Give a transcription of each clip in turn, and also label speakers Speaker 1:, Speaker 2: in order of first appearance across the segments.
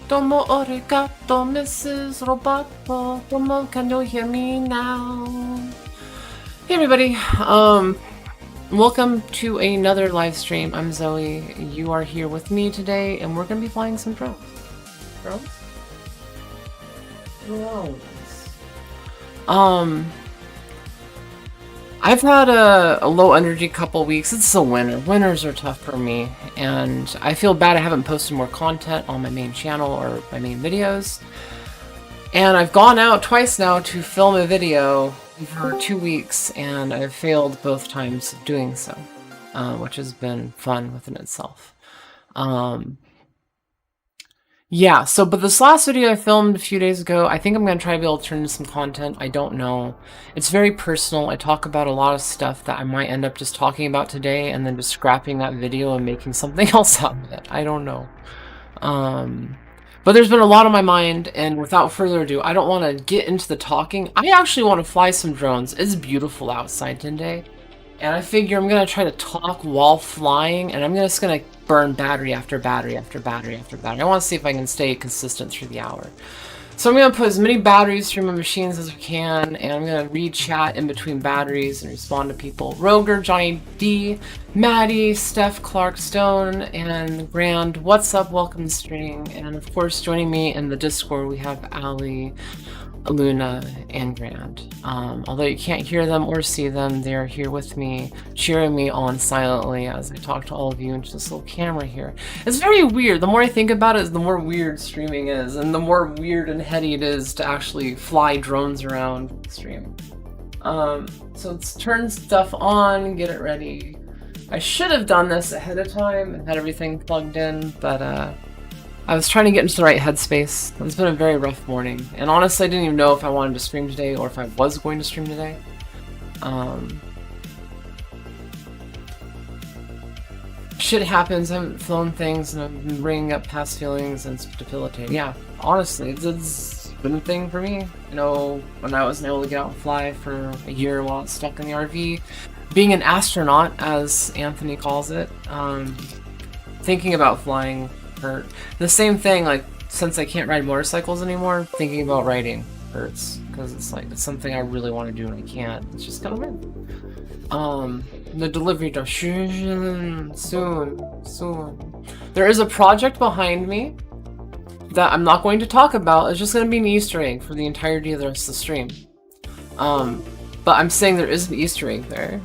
Speaker 1: Domo arigato, Mrs. Roboto. Domo, can you hear me now? Hey everybody, welcome to another live stream. I'm Zoe. You are here with me today, and we're gonna be flying some drones. Drones? Drones. I've had a low energy couple weeks. It's the winter. Winters are tough for me, and I feel bad I haven't posted more content on my main channel or my main videos. And I've gone out twice now to film a video for 2 weeks, and I've failed both times doing so, which has been fun within itself. Yeah, but this last video I filmed a few days ago, I think I'm going to try to be able to turn into some content. I don't know. It's very personal. I talk about a lot of stuff that I might end up just talking about today and then just scrapping that video and making something else out of it. I don't know. But there's been a lot on my mind, and without further ado, I don't want to get into the talking. I actually want to fly some drones. It's beautiful outside today. And I figure I'm going to try to talk while flying, and I'm just going to burn battery after battery after battery after battery. I want to see if I can stay consistent through the hour. So I'm going to put as many batteries through my machines as I can, and I'm going to read chat in between batteries and respond to people. Roger, Johnny D, Maddie, Steph, Clark Stone, and Grand. What's up? Welcome to stream. And of course, joining me in the Discord, we have Ali, Luna, and Grand. Although you can't hear them or see them, they're here with me, cheering me on silently as I talk to all of you into this little camera here. It's very weird. The more I think about it, the more weird streaming is, and the more weird and heady it is to actually fly drones around the stream. So let's turn stuff on, get it ready. I should have done this ahead of time and had everything plugged in, but I was trying to get into the right headspace. It's been a very rough morning, and honestly I didn't even know if I wanted to stream today or if I was going to stream today. Shit happens, I haven't flown things, and I've been bringing up past feelings, and it's debilitating. Yeah, honestly, it's been a thing for me. You know, when I wasn't able to get out and fly for a year while I was stuck in the RV, being an astronaut, as Anthony calls it, thinking about flying hurt. The same thing, like, since I can't ride motorcycles anymore, thinking about riding hurts, because it's like, it's something I really want to do and I can't. It's just kind of weird. The delivery does soon. There is a project behind me that I'm not going to talk about. It's just going to be an Easter egg for the entirety of the rest of the stream. But I'm saying there is an Easter egg there.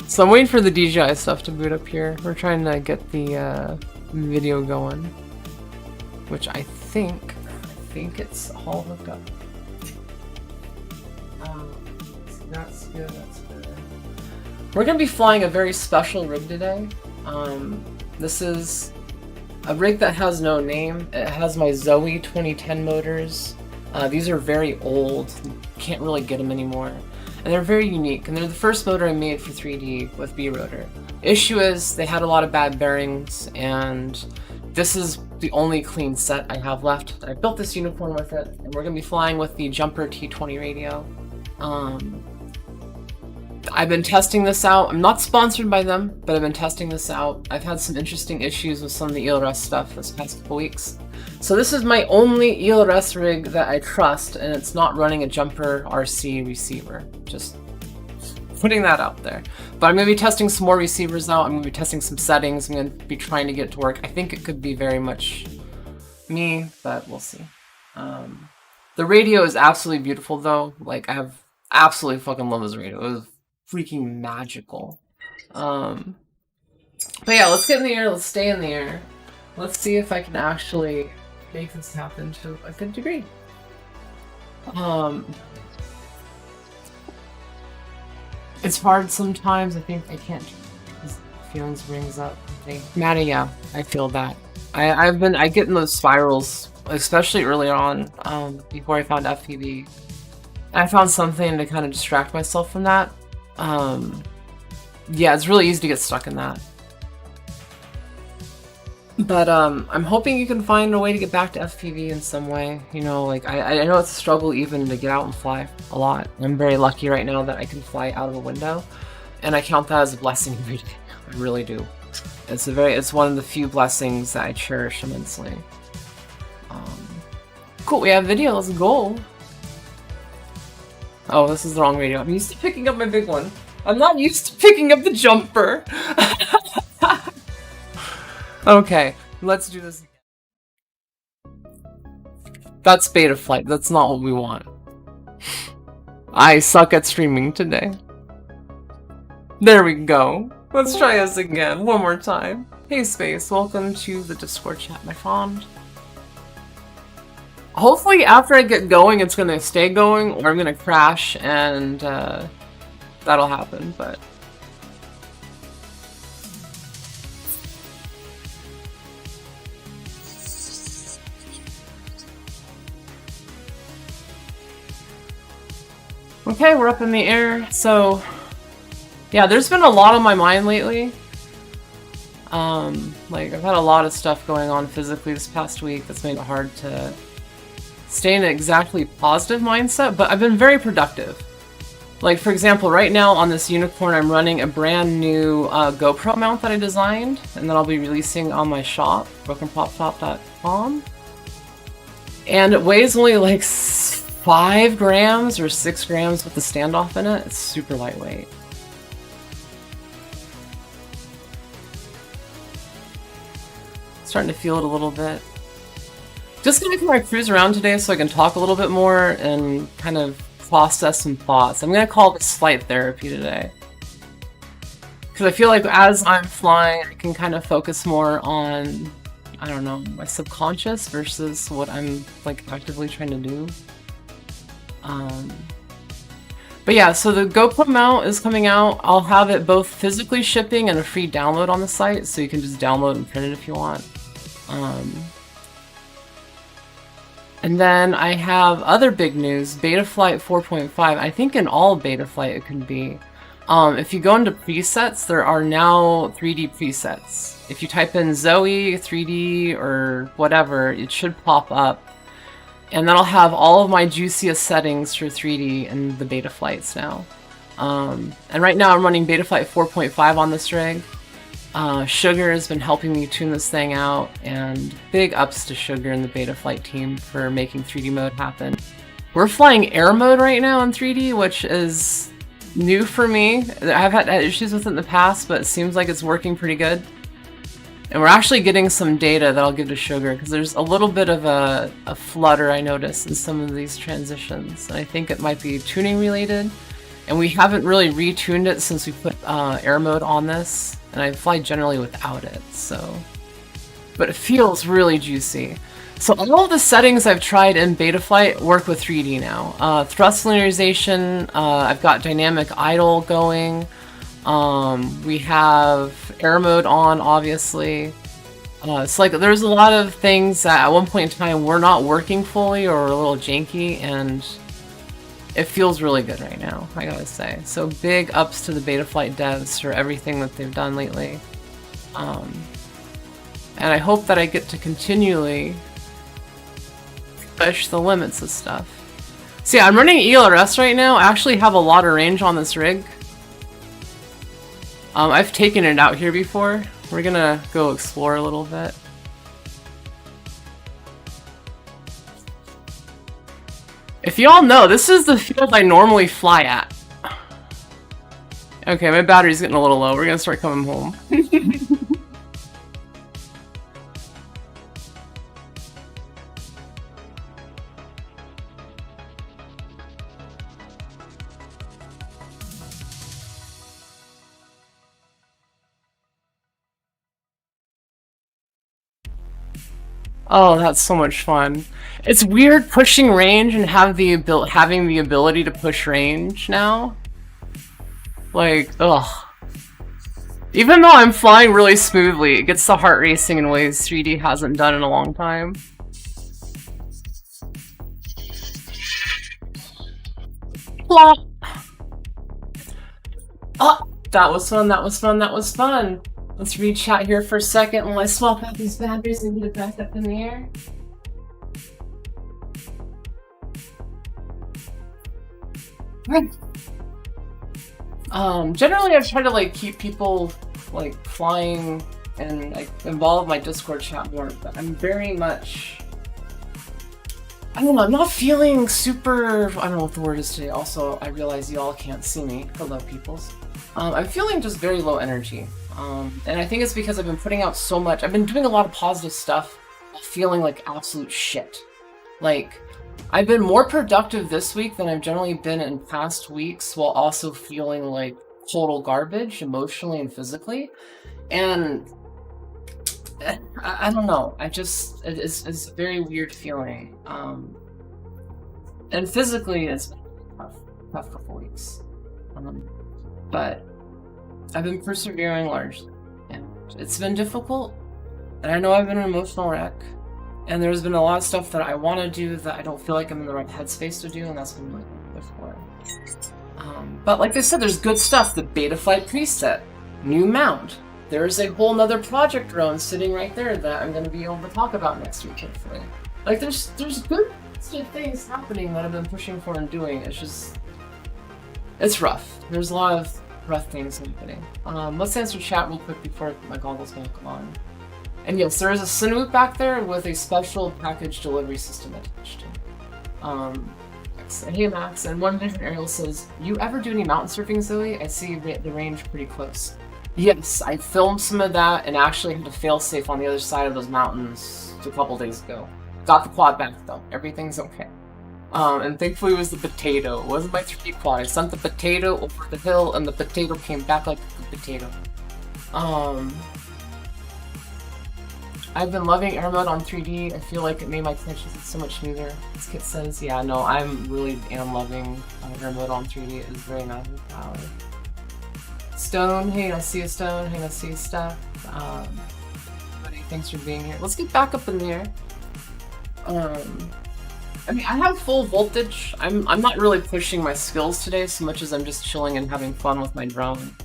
Speaker 1: So I'm waiting for the DJI stuff to boot up here. We're trying to get the video going, which I think it's all hooked up. That's good, that's good. We're gonna be flying a very special rig today. This is a rig that has no name. It has my Zoe 2010 motors. These are very old, can't really get them anymore. And they're very unique, and they're the first motor I made for 3D with B-rotor. Issue is, they had a lot of bad bearings, and this is the only clean set I have left. I built this unicorn with it, and we're going to be flying with the Jumper T20 radio. I've been testing this out. I'm not sponsored by them, but I've been testing this out. I've had some interesting issues with some of the ELRS stuff this past couple weeks. So this is my only ELRS rig that I trust, and it's not running a Jumper RC receiver. Just putting that out there. But I'm going to be testing some more receivers out. I'm going to be testing some settings. I'm going to be trying to get it to work. I think it could be very much me, but we'll see. The radio is absolutely beautiful, though. Like, I have absolutely fucking love this radio. It was freaking magical. But yeah, let's get in the air. Let's stay in the air. Let's see if I can actually make this happen to a good degree. It's hard sometimes. I think I can't. Feelings brings up. Maddie, yeah, I feel that. I get in those spirals, especially early on, before I found FPV. I found something to kind of distract myself from that. Yeah, it's really easy to get stuck in that. But I'm hoping you can find a way to get back to FPV in some way. You know, like I know it's a struggle even to get out and fly a lot. I'm very lucky right now that I can fly out of a window, and I count that as a blessing every day. I really do. It's one of the few blessings that I cherish immensely. Cool, we have video, let's go. Oh, this is the wrong radio. I'm used to picking up my big one. I'm not used to picking up the jumper. Okay, let's do this again. That's Betaflight, that's not what we want. I suck at streaming today. There we go. Let's try this again, one more time. Hey Space, welcome to the Discord chat, my friend. Hopefully after I get going, it's gonna stay going, or I'm gonna crash and that'll happen, but... Okay, we're up in the air, so... Yeah, there's been a lot on my mind lately. Like, I've had a lot of stuff going on physically this past week that's made it hard to stay in an exactly positive mindset, but I've been very productive. Like, for example, right now on this unicorn, I'm running a brand new GoPro mount that I designed, and that I'll be releasing on my shop, brokenpropshop.com. And it weighs only like 5 grams or 6 grams with the standoff in it. It's super lightweight. Starting to feel it a little bit. Just gonna come cruise around today so I can talk a little bit more and kind of process some thoughts. I'm gonna call this flight therapy today. Because I feel like as I'm flying, I can kind of focus more on, I don't know, my subconscious versus what I'm like actively trying to do. But yeah, so the GoPro mount is coming out. I'll have it both physically shipping and a free download on the site, so you can just download and print it if you want. And then I have other big news, Betaflight 4.5. I think in all Betaflight it could be. If you go into presets, there are now 3D presets. If you type in Zoe, 3D, or whatever, it should pop up. And then I'll have all of my juiciest settings for 3D in the Betaflights now. And right now I'm running Betaflight 4.5 on this rig. Sugar has been helping me tune this thing out, and big ups to Sugar and the Betaflight team for making 3D mode happen. We're flying air mode right now in 3D, which is new for me. I've had issues with it in the past, but it seems like it's working pretty good. And we're actually getting some data that I'll give to Sugar, because there's a little bit of a flutter I noticed in some of these transitions, and I think it might be tuning related. And we haven't really retuned it since we put air mode on this, and I fly generally without it, so... But it feels really juicy. So all of the settings I've tried in Betaflight work with 3D now. Thrust linearization, I've got dynamic idle going. We have air mode on, obviously. It's like there's a lot of things that at one point in time were not working fully or were a little janky, and it feels really good right now, I gotta say. So big ups to the Betaflight devs for everything that they've done lately. And I hope that I get to continually push the limits of stuff. So yeah, I'm running ELRS right now. I actually have a lot of range on this rig. I've taken it out here before. We're gonna go explore a little bit. If y'all know, this is the field I normally fly at. Okay, my battery's getting a little low. We're gonna start coming home. Oh, that's so much fun. It's weird pushing range and having the ability to push range now. Like, ugh. Even though I'm flying really smoothly, it gets the heart racing in ways 3D hasn't done in a long time. Plop! Oh, that was fun, that was fun, that was fun! Let's read chat here for a second while I swap out these batteries and get it back up in the air. Generally I've tried to like keep people like flying and like involve my Discord chat more, but I'm very much I don't know, I'm not feeling super, I don't know what the word is today. Also, I realize y'all can't see me. Hello, peoples. I'm feeling just very low energy. And I think it's because I've been putting out so much. I've been doing a lot of positive stuff, feeling like absolute shit. Like, I've been more productive this week than I've generally been in past weeks, while also feeling like total garbage emotionally and physically. And I don't know. It's a very weird feeling. And physically, it's been a tough couple weeks. But I've been persevering largely, and it's been difficult. And I know I've been an emotional wreck, and there's been a lot of stuff that I want to do that I don't feel like I'm in the right headspace to do, and that's been really difficult. But like I said, there's good stuff. The Betaflight preset, new mount. There's a whole nother project drone sitting right there that I'm going to be able to talk about next week, hopefully. Like, there's good things happening that I've been pushing for and doing. It's just, it's rough. There's a lot of rough things happening. Let's answer chat real quick before my goggles go on. And yes, there is a Cinewhoop back there with a special package delivery system attached to it. Hey Max, and one different Ariel says, you ever do any mountain surfing, Zoe? I see the range pretty close. Yes, I filmed some of that and actually had to fail-safe on the other side of those mountains a couple days ago. Got the quad back though. Everything's okay. And thankfully it was the potato. It wasn't my 3D quad. I sent the potato over the hill and the potato came back like a potato. I've been loving air mode on 3D. I feel like it made my connections so much smoother. This kid says, yeah, no, I'm really am loving air mode on 3D. It is very nice. Stone, hey, I see you, Stone. Hey, I see you, Steph. Everybody, thanks for being here. Let's get back up in there. I mean, I have full voltage. I'm not really pushing my skills today so much as I'm just chilling and having fun with my drone.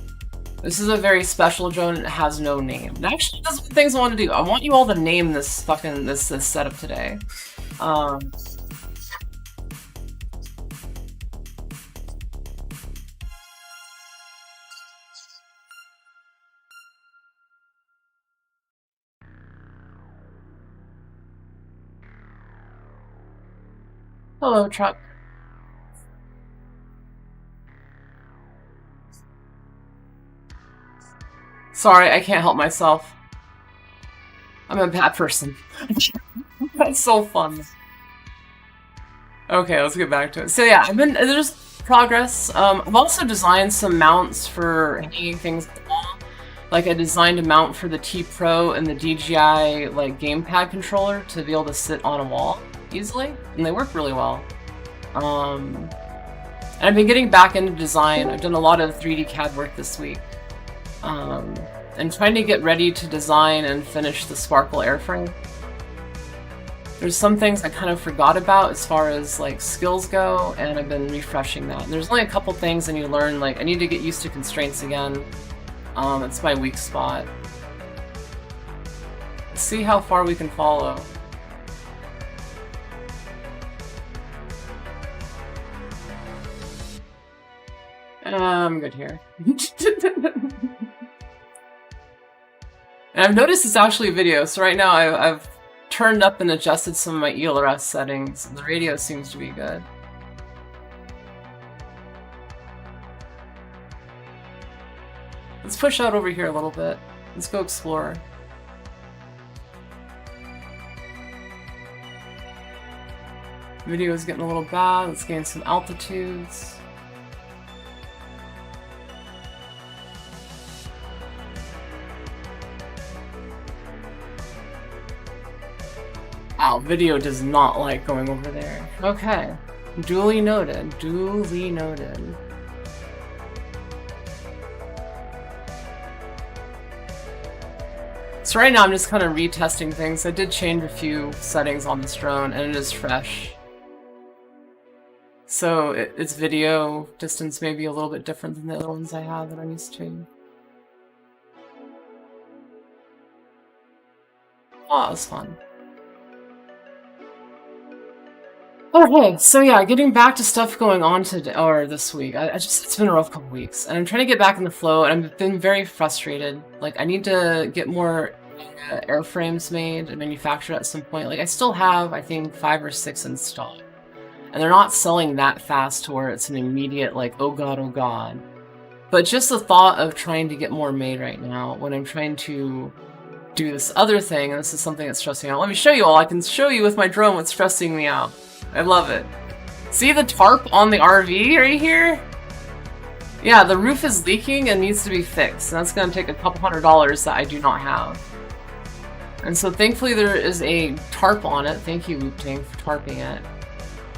Speaker 1: This is a very special drone and it has no name. And actually, that's one of the things I want to do. I want you all to name this fucking this setup today. Hello, truck. Sorry, I can't help myself. I'm a bad person. That's so fun. Okay, let's get back to it. So yeah, there's progress. I've also designed some mounts for hanging things on the wall. Like I designed a mount for the T Pro and the DJI like gamepad controller to be able to sit on a wall easily, and they work really well. And I've been getting back into design. I've done a lot of 3D CAD work this week. And trying to get ready to design and finish the Sparkle airframe. There's some things I kind of forgot about as far as like skills go, and I've been refreshing that. And there's only a couple things I need to learn, like I need to get used to constraints again. It's my weak spot. Let's see how far we can follow. I'm good here. And I've noticed it's actually a video, so right now I've turned up and adjusted some of my ELRS settings, and the radio seems to be good. Let's push out over here a little bit. Let's go explore. Video is getting a little bad. Let's gain some altitudes. Wow, video does not like going over there. Okay. Duly noted. Duly noted. So right now I'm just kind of retesting things. I did change a few settings on this drone and it is fresh. So its video distance may be a little bit different than the other ones I have that I'm used to. Oh, that was fun. Okay, so yeah, getting back to stuff going on today, or this week. It's been a rough couple weeks, and I'm trying to get back in the flow, and I've been very frustrated. Like, I need to get more airframes made and manufactured at some point. Like, I still have, I think, 5 or 6 in stock. And they're not selling that fast to where it's an immediate, like, oh god, oh god. But just the thought of trying to get more made right now when I'm trying to do this other thing, and this is something that's stressing me out. Let me show you all. I can show you with my drone what's stressing me out. I love it. See the tarp on the RV right here? Yeah, the roof is leaking and needs to be fixed. And that's going to take a couple $100 that I do not have. And so thankfully there is a tarp on it. Thank you, Wu-Tang, for tarping it.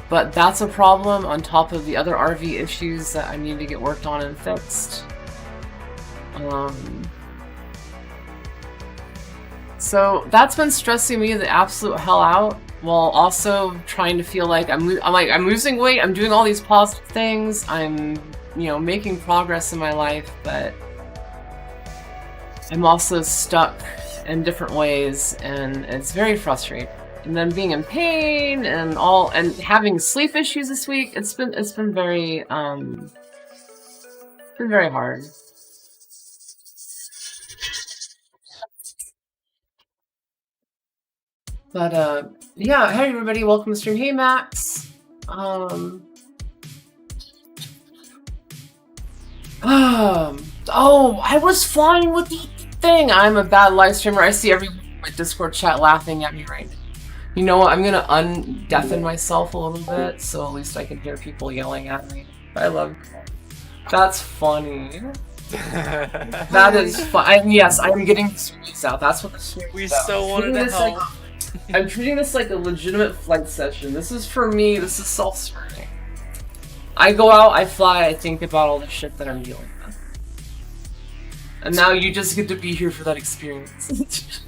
Speaker 1: But that's a problem on top of the other RV issues that I need to get worked on and fixed. So that's been stressing me the absolute hell out, while also trying to feel like I'm losing weight, I'm doing all these positive things, I'm, you know, making progress in my life, but I'm also stuck in different ways, and it's very frustrating. And then being in pain and having sleep issues this week, it's been very hard. But yeah, hey everybody, welcome to stream. Hey Max. Oh, I was flying with the thing. I'm a bad live streamer. I see everyone in my Discord chat laughing at me right now. You know what? I'm gonna undeafen myself a little bit, so at least I can hear people yelling at me. I love it. That's funny. That is fun. Yes, I'm getting the streets out. That's what the streets
Speaker 2: We so wanted to help.
Speaker 1: I'm treating this like a legitimate flight session. This is for me. This is self-serving. I go out, I fly, I think about all the shit that I'm dealing with. And now you just get to be here for that experience.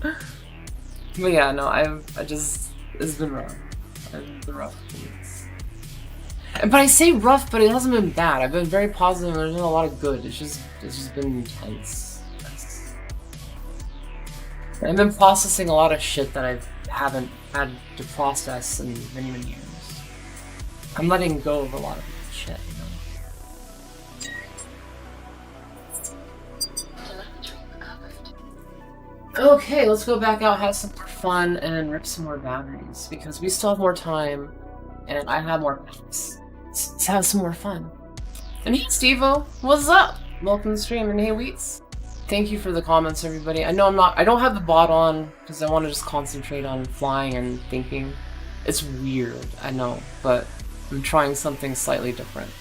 Speaker 1: But yeah, no, it's been rough. It's been rough. But I say rough, but it hasn't been bad. I've been very positive, and there's been a lot of good. It's just been intense. I've been processing a lot of shit that I haven't had to process in many years. I'm letting go of a lot of shit, you know? Okay, let's go back out, have some more fun, and rip some more batteries, because we still have more time, and I have more packs. Let's have some more fun. And hey, Steve-O, what's up? Welcome to the stream, and hey, Wheats. Thank you for the comments, everybody. I know I don't have the bot on, because I want to just concentrate on flying and thinking. It's weird, I know, but I'm trying something slightly different.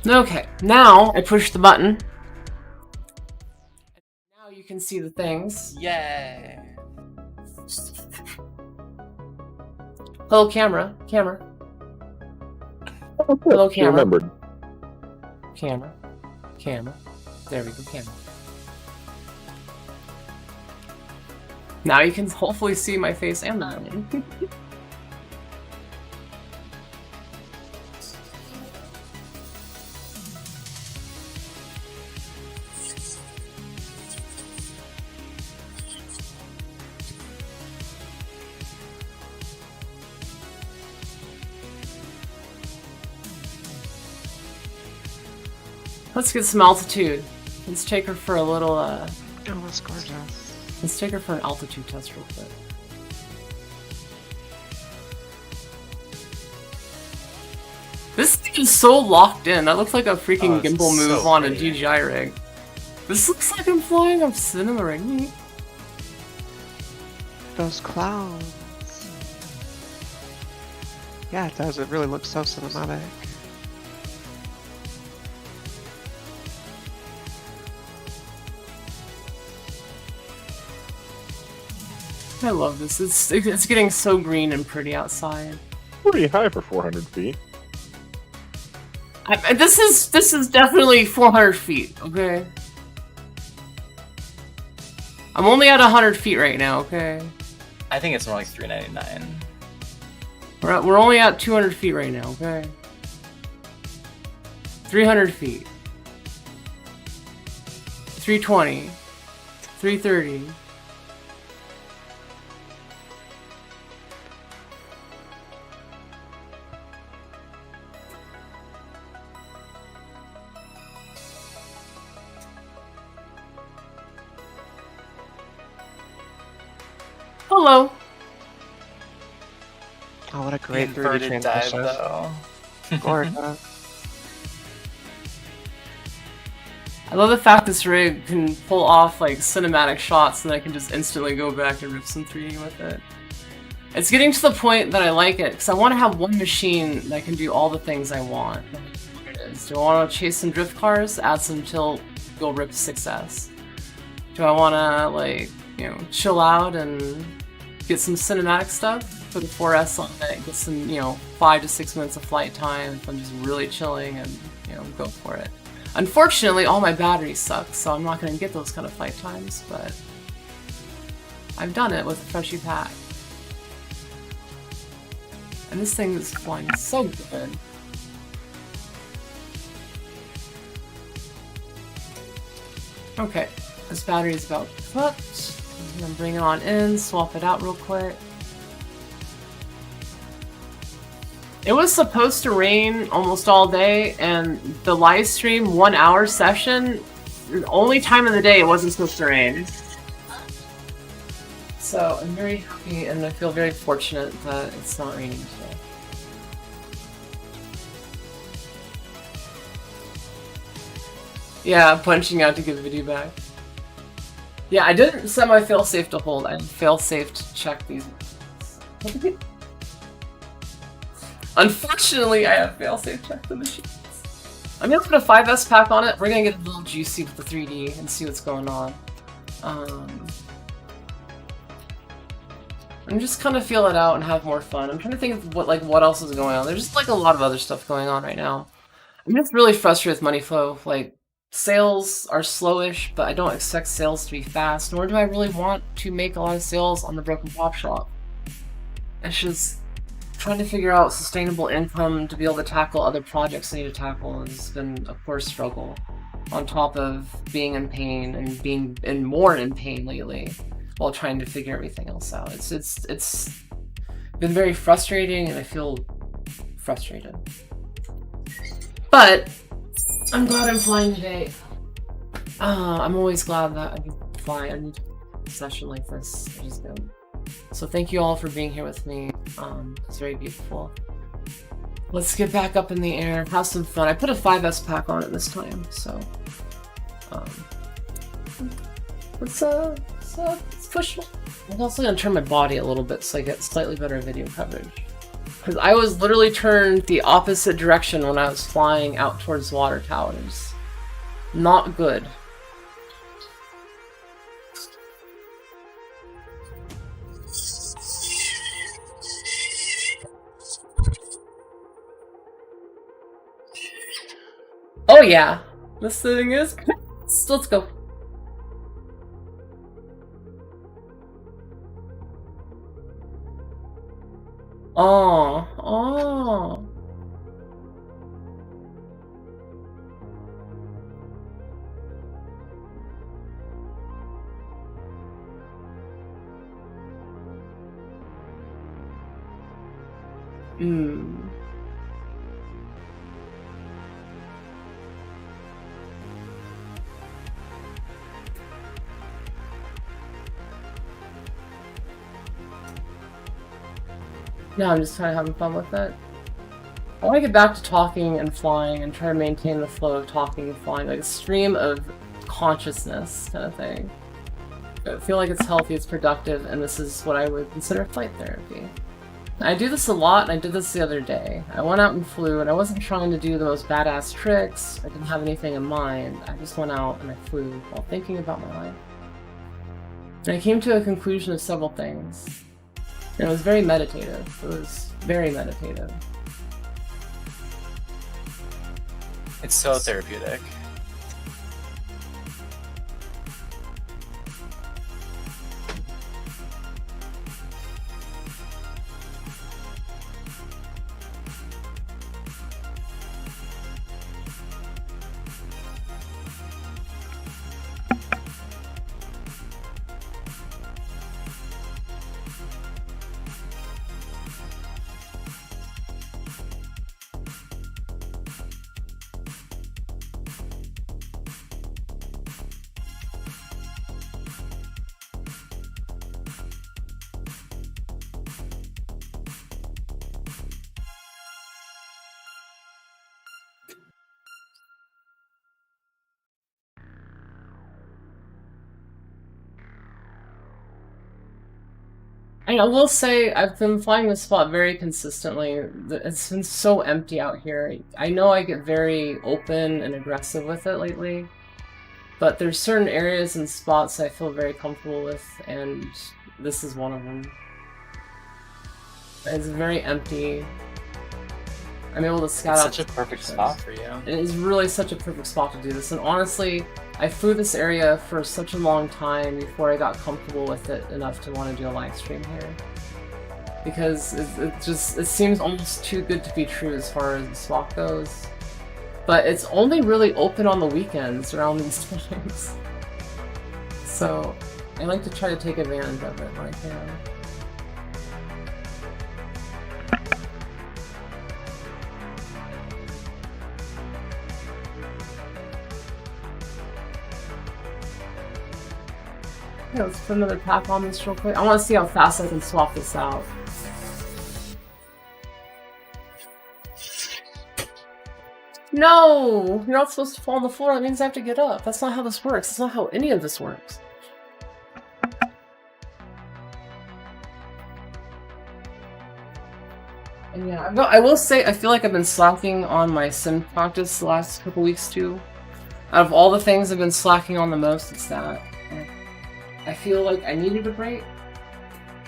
Speaker 1: Okay, now I push the button. Now you can see the things.
Speaker 2: Yay!
Speaker 1: Hello, camera. Hello, camera.
Speaker 3: Remembered.
Speaker 1: Camera. There we go, camera. Now you can hopefully see my face and the button. Let's get some altitude. Let's take her for a little,
Speaker 4: Oh, that's gorgeous.
Speaker 1: let's take her for an altitude test real quick. This thing is so locked in. That looks like a freaking gimbal move
Speaker 2: so
Speaker 1: on a
Speaker 2: pretty.
Speaker 1: DJI rig. This looks like I'm flying. I'm sitting in the rig.
Speaker 4: Those clouds. Yeah, it does. It really looks so cinematic.
Speaker 1: I love this. It's getting so green and pretty outside.
Speaker 3: Pretty high for 400 feet.
Speaker 1: This is definitely 400 feet. Okay. I'm only at 100 feet right now. Okay.
Speaker 2: I think it's more like 399.
Speaker 1: We're only at 200 feet right now. Okay. 300 feet. 320. 330. Hello.
Speaker 4: Oh, what a great 3D
Speaker 2: Inverted dive,
Speaker 4: transition.
Speaker 2: though.
Speaker 4: Gorgeous.
Speaker 1: I love the fact this rig can pull off like cinematic shots and I can just instantly go back and rip some 3D with it. It's getting to the point that I like it, because I want to have one machine that can do all the things I want. Do I want to chase some drift cars, add some tilt, go rip 6S? Do I want to, like, you know, chill out and get some cinematic stuff? Put a 4S on it, get some, you know, 5 to 6 minutes of flight time if I'm just really chilling and, you know, go for it. Unfortunately, all my batteries suck, so I'm not going to get those kind of flight times, but I've done it with a freshie pack. And this thing is flying so good. Okay, this battery is about cooked. I'm gonna bring it on in, swap it out real quick. It was supposed to rain almost all day, and the live stream 1 hour session, the only time of the day it wasn't supposed to rain. So I'm very happy and I feel very fortunate that it's not raining today. Yeah, punching out to get the video back. Yeah, I didn't set my failsafe to hold. I failsafe to check these. Unfortunately, I have failsafe check the machines. I'm gonna put a 5S pack on it. We're gonna get a little juicy with the 3D and see what's going on. I'm just kind of feel it out and have more fun. I'm trying to think of what else is going on. There's just like a lot of other stuff going on right now. I'm just really frustrated with money flow. Like, sales are slowish, but I don't expect sales to be fast, nor do I really want to make a lot of sales on the Broken Pop Shop. It's just trying to figure out sustainable income to be able to tackle other projects I need to tackle has been a core struggle, on top of being in pain and being more in pain lately while trying to figure everything else out. It's been very frustrating and I feel frustrated. But I'm glad I'm flying today. I'm always glad that I can fly a session like this. It is good. So thank you all for being here with me. It's very beautiful. Let's get back up in the air, have some fun. I put a 5S pack on it this time, so let's push. I'm also gonna turn my body a little bit so I get slightly better video coverage. Because I was literally turned the opposite direction when I was flying out towards water towers. Not good. Oh yeah, this thing is. Let's go. Oh. No, I'm just kind of having fun with it. I want to get back to talking and flying and try to maintain the flow of talking and flying, like a stream of consciousness kind of thing. I feel like it's healthy, it's productive, and this is what I would consider flight therapy. I do this a lot, and I did this the other day. I went out and flew, and I wasn't trying to do the most badass tricks. I didn't have anything in mind. I just went out and I flew while thinking about my life. And I came to a conclusion of several things. And it was very meditative. It was very meditative.
Speaker 2: It's so therapeutic.
Speaker 1: I will say I've been flying this spot very consistently. It's been so empty out here. I know I get very open and aggressive with it lately, but there's certain areas and spots I feel very comfortable with, and this is one of them. It's very empty. I'm able to scout out.
Speaker 2: Such a perfect spot for you.
Speaker 1: It is really such a perfect spot to do this, and honestly, I flew this area for such a long time before I got comfortable with it enough to want to do a live stream here. Because it seems almost too good to be true as far as the spot goes. But it's only really open on the weekends around these times. So I like to try to take advantage of it when I can. Yeah, let's put another tap on this real quick. I want to see how fast I can swap this out. No! You're not supposed to fall on the floor. That means I have to get up. That's not how this works. That's not how any of this works. And yeah, I will say I feel like I've been slacking on my sim practice the last couple weeks too. Out of all the things I've been slacking on the most, it's that. I feel like I needed a break,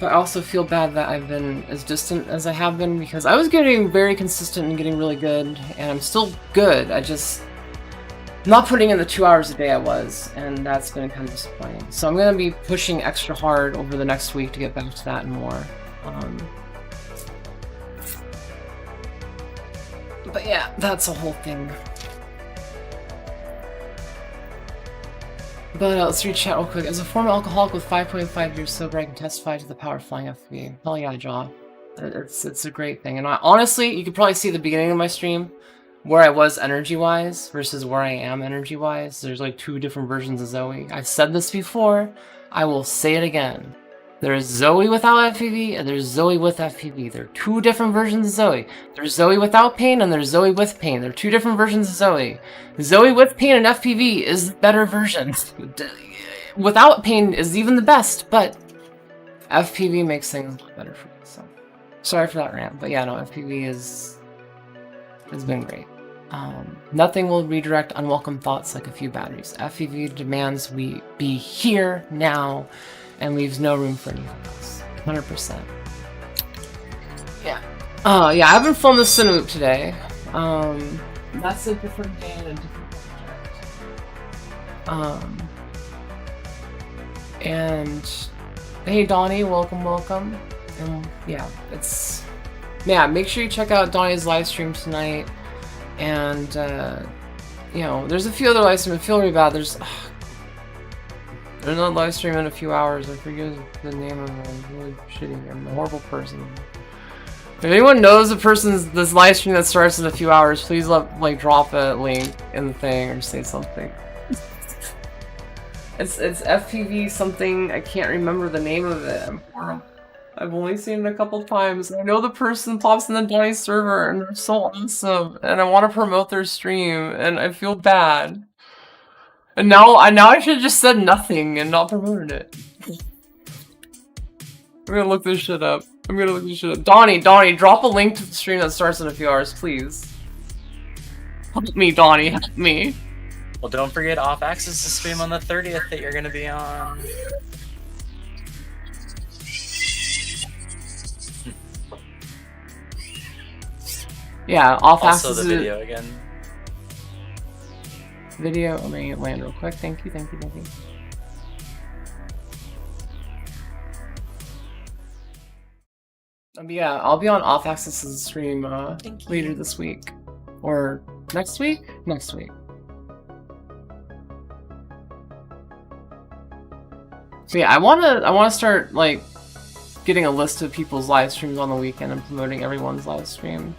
Speaker 1: but I also feel bad that I've been as distant as I have been because I was getting very consistent and getting really good, and I'm still good. I just not putting in the 2 hours a day I was, and that's been kind of disappointing. So I'm going to be pushing extra hard over the next week to get back to that and more. But yeah, that's a whole thing. But let's read chat real quick. As a former alcoholic with 5.5 years sober, I can testify to the power of flying FPV. Hell yeah, Jaw. It's a great thing. And honestly, you could probably see the beginning of my stream where I was energy-wise versus where I am energy-wise. There's like 2 different versions of Zoe. I've said this before. I will say it again. There's Zoe without FPV, and there's Zoe with FPV. There are 2 different versions of Zoe. There's Zoe without pain, and there's Zoe with pain. There are 2 different versions of Zoe. Zoe with pain and FPV is the better version. Without pain is even the best, but FPV makes things a lot better for me. So sorry for that rant, but yeah, no, FPV has been great. Nothing will redirect unwelcome thoughts like a few batteries. FPV demands we be here now and leaves no room for anything else. 100%. Yeah. Yeah, I haven't filmed the Cinemoop today. That's a different day and a different project. And hey Donnie, welcome. And yeah, make sure you check out Donnie's live stream tonight. And you know, there's a few other live streams. I feel really bad. There's another live stream in a few hours. I forget the name of it. I'm really shitty. I'm a horrible person. If anyone knows this live stream that starts in a few hours, please drop a link in the thing or say something. It's FPV something. I can't remember the name of it. I'm horrible. I've only seen it a couple times. I know the person pops in the Donnie server and they're so awesome, and I want to promote their stream, and I feel bad. And now I should have just said nothing and not promoted it. I'm gonna look this shit up. Donnie, drop a link to the stream that starts in a few hours, please. Help me, Donnie, help me.
Speaker 2: Well, don't forget Off Axis to stream on the 30th that you're gonna be on.
Speaker 1: Yeah, Off Axis.
Speaker 2: Also the video again.
Speaker 1: Video, let me land real quick. Thank you. Yeah, I'll be on Off Axis' stream later this week. Or next week? Next week. So yeah, I wanna start getting a list of people's live streams on the weekend and promoting everyone's live stream.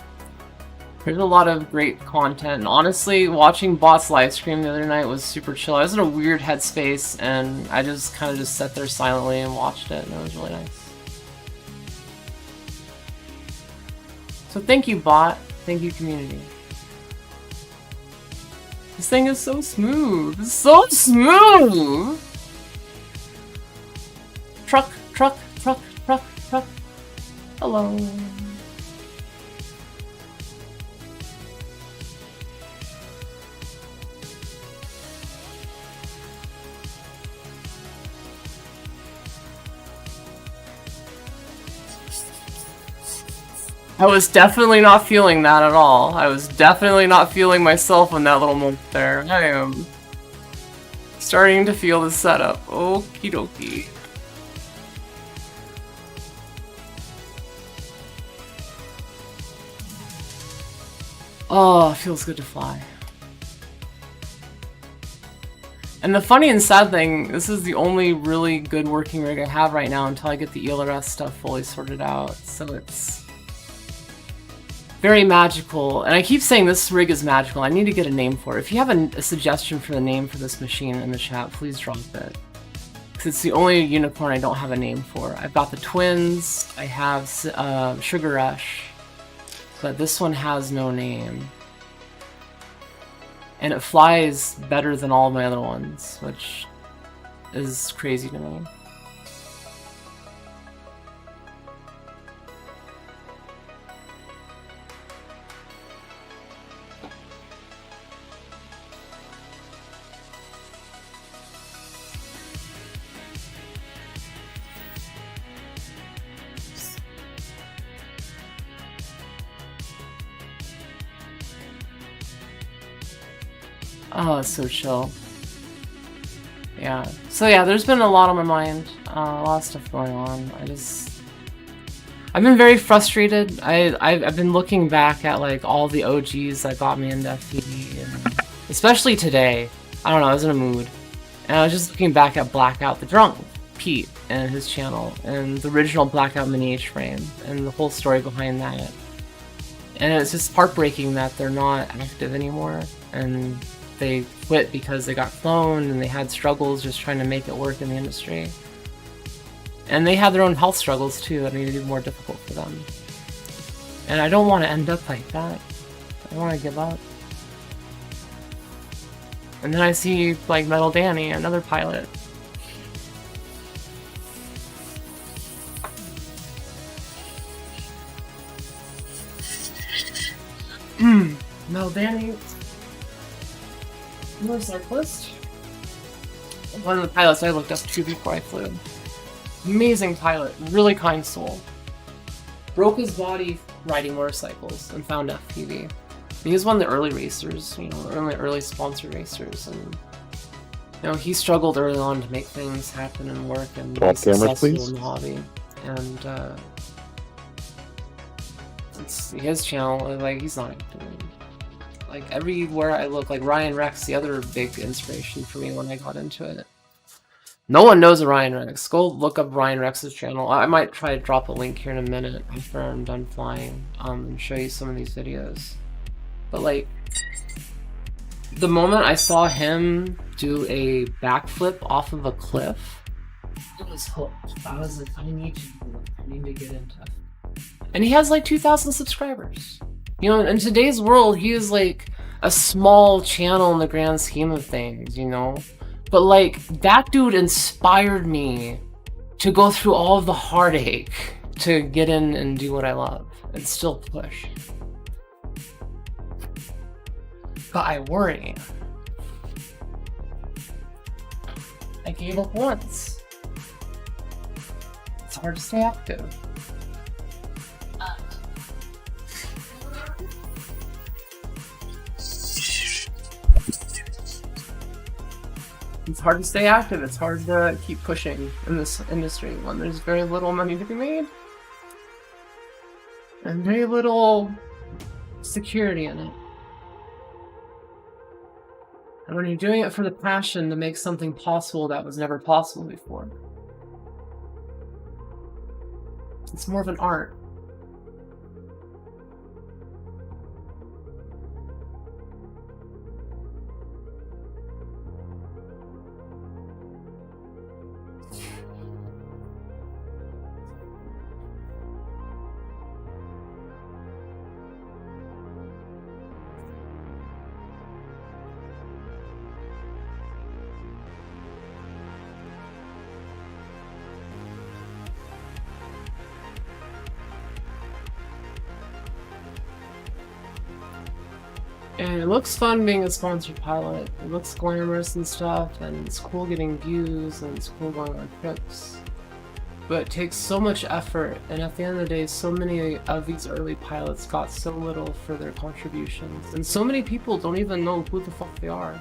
Speaker 1: There's a lot of great content, and honestly, watching Bot's live stream the other night was super chill. I was in a weird headspace, and I just kind of sat there silently and watched it, and it was really nice. So thank you, Bot. Thank you, community. This thing is so smooth. It's so smooth! Truck. Hello. I was definitely not feeling that at all. I was definitely not feeling myself in that little moment there. I am starting to feel the setup. Okie dokie. Oh, it feels good to fly. And the funny and sad thing, this is the only really good working rig I have right now until I get the ELRS stuff fully sorted out. So it's very magical. And I keep saying this rig is magical. I need to get a name for it. If you have a suggestion for the name for this machine in the chat, please drop it. Because it's the only unicorn I don't have a name for. I've got the twins, I have Sugar Rush, but this one has no name. And it flies better than all of my other ones, which is crazy to me. Oh, it's so chill. Yeah. So yeah, there's been a lot on my mind. A lot of stuff going on. I've been very frustrated. I've been looking back at like all the OGs that got me into FPV, and especially today. I don't know, I was in a mood. And I was just looking back at Blackout the Drunk, Pete, and his channel, and the original Blackout Mini H-frame, and the whole story behind that. And it's just heartbreaking that they're not active anymore, and they quit because they got cloned and they had struggles just trying to make it work in the industry. And they had their own health struggles too that made it even more difficult for them. And I don't want to end up like that. I don't want to give up. And then I see like Metal Danny, another pilot. Metal Danny, motorcyclist. One of the pilots I looked up to before I flew. Amazing pilot, really kind soul. Broke his body riding motorcycles and found FPV. He was one of the early racers, you know, one of the early sponsored racers, and you know, he struggled early on to make things happen and work and be successful in the hobby. And it's his channel, like he's not doing. Like everywhere I look, like Ryan Rex, the other big inspiration for me when I got into it. No one knows Ryan Rex. Go look up Ryan Rex's channel. I might try to drop a link here in a minute after I'm done flying, and show you some of these videos. But like, the moment I saw him do a backflip off of a cliff, I was hooked. I was like, I need to do it. I need to get into it. And he has like 2,000 subscribers. You know, in today's world, he is like a small channel in the grand scheme of things, you know? But like, that dude inspired me to go through all of the heartache to get in and do what I love and still push. But I worry. I gave up once. It's hard to stay active. It's hard to stay active, it's hard to keep pushing in this industry when there's very little money to be made. And very little security in it. And when you're doing it for the passion to make something possible that was never possible before. It's more of an art. And it looks fun being a sponsored pilot. It looks glamorous and stuff, and it's cool getting views, and it's cool going on trips. But it takes so much effort, and at the end of the day, so many of these early pilots got so little for their contributions. And so many people don't even know who the fuck they are.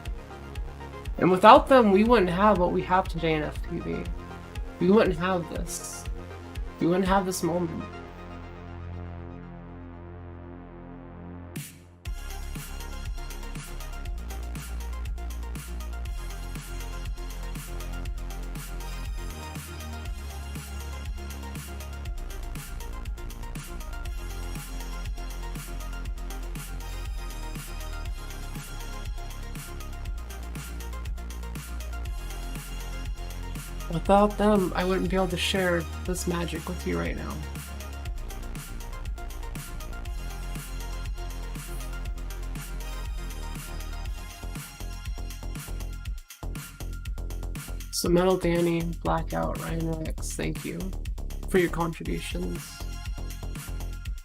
Speaker 1: And without them, we wouldn't have what we have today in FPV. We wouldn't have this. We wouldn't have this moment. Without them, I wouldn't be able to share this magic with you right now. So Metal Danny, Blackout, Ryan Rex, thank you for your contributions.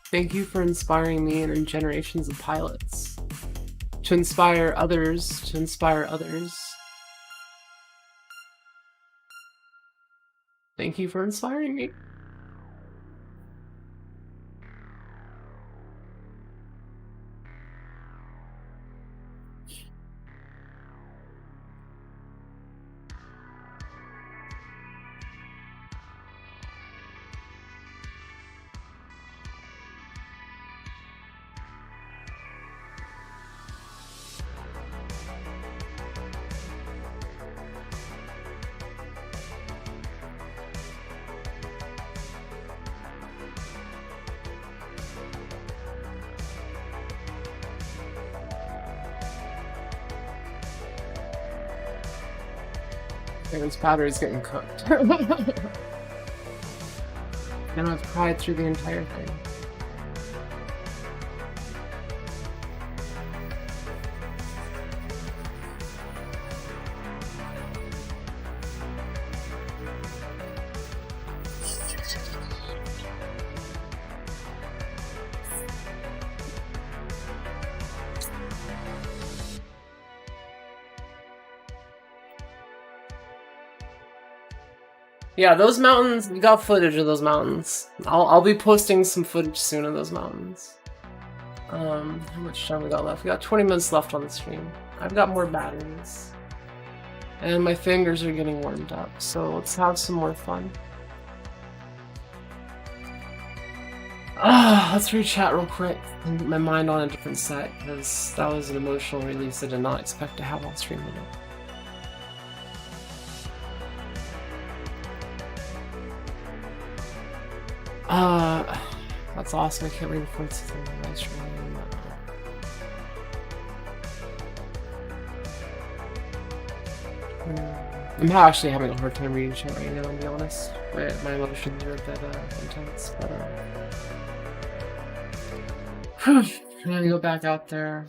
Speaker 1: Thank you for inspiring me and generations of pilots. To inspire others, to inspire others. Thank you for inspiring me. Aaron's powder is getting cooked. And I've cried through the entire thing. Yeah, those mountains, we got footage of those mountains. I'll be posting some footage soon of those mountains. How much time we got left? We got 20 minutes left on the stream. I've got more batteries. And my fingers are getting warmed up, so let's have some more fun. Let's read chat real quick and get my mind on a different set, because that was an emotional release I did not expect to have on stream today. That's awesome. I can't wait for it to the live stream. I'm actually having a hard time reading chat right now, to be honest. My emotions are a bit intense, but I'm gonna go back out there.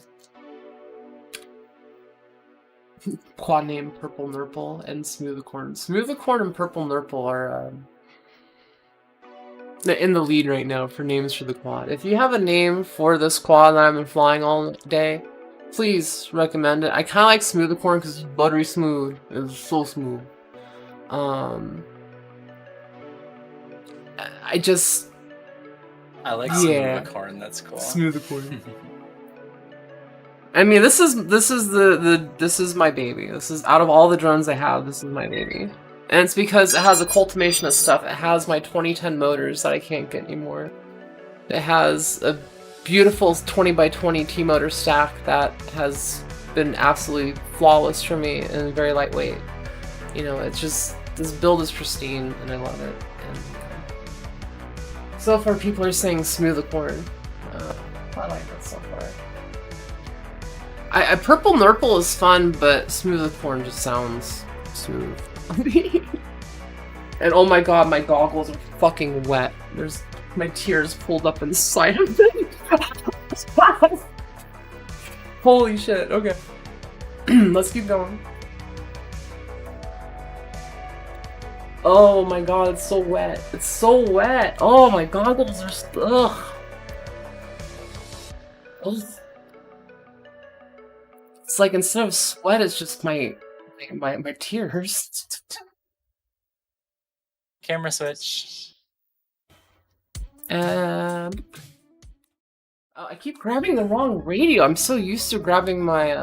Speaker 1: Quad name Purple Nurple and Smooth-a-Corn. Smooth-a-Corn and Purple Nurple are in the lead right now for names for the quad. If you have a name for this quad that I've been flying all day, please recommend it. I kind of like Smooth-a-Corn because it's buttery smooth. It's so smooth. I
Speaker 2: like Smooth-a-Corn. That's cool.
Speaker 1: Smooth-a-Corn. I mean, this is my baby. This is, out of all the drones I have, this is my baby. And it's because it has a culmination of stuff. It has my 2010 motors that I can't get anymore. It has a beautiful 20x20 T-motor stack that has been absolutely flawless for me and very lightweight. You know, it's just, this build is pristine and I love it. And so far people are saying Smooth-a-Corn. I like that so far. Purple Nurple is fun, but Smooth-a-Corn just sounds smooth. And oh my god, my goggles are fucking wet. There's my tears pulled up inside of them. Holy shit, okay. Let's keep going. Oh my god, it's so wet. It's so wet. Oh, my goggles are ugh. It's like instead of sweat, it's just my tears.
Speaker 2: Camera switch.
Speaker 1: And I keep grabbing the wrong radio. I'm so used to grabbing my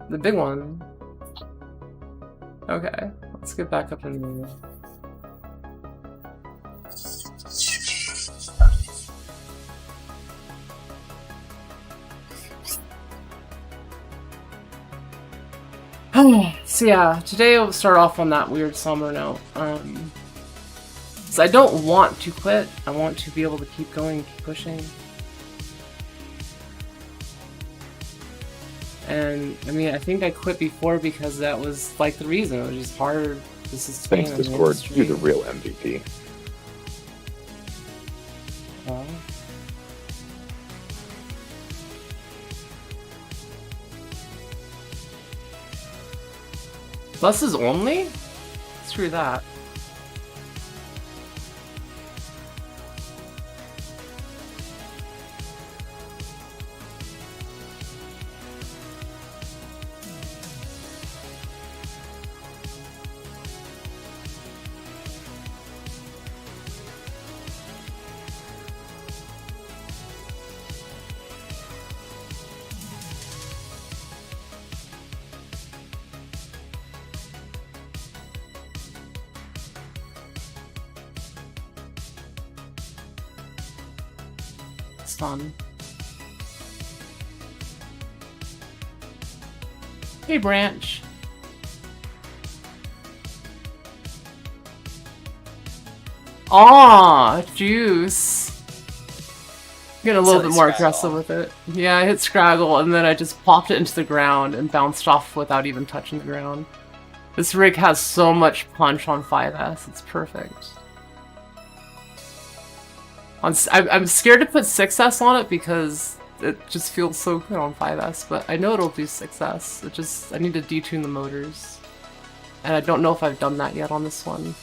Speaker 1: the big one. Okay, let's get back up in the. So yeah, today I'll start off on that weird somber note. So I don't want to quit. I want to be able to keep going, keep pushing. And I mean, I think I quit before because that was like the reason. It was just hard to sustain.
Speaker 3: Thanks, Discord. You're the real MVP.
Speaker 1: Well, buses only? Screw that. It's fun. Hey, Branch. Aw, juice. Get a little bit more aggressive with it. Yeah, I hit Scraggle and then I just popped it into the ground and bounced off without even touching the ground. This rig has so much punch on 5S, it's perfect. I'm scared to put 6S on it because it just feels so good on 5S, but I know it'll do 6S. I need to detune the motors. And I don't know if I've done that yet on this one.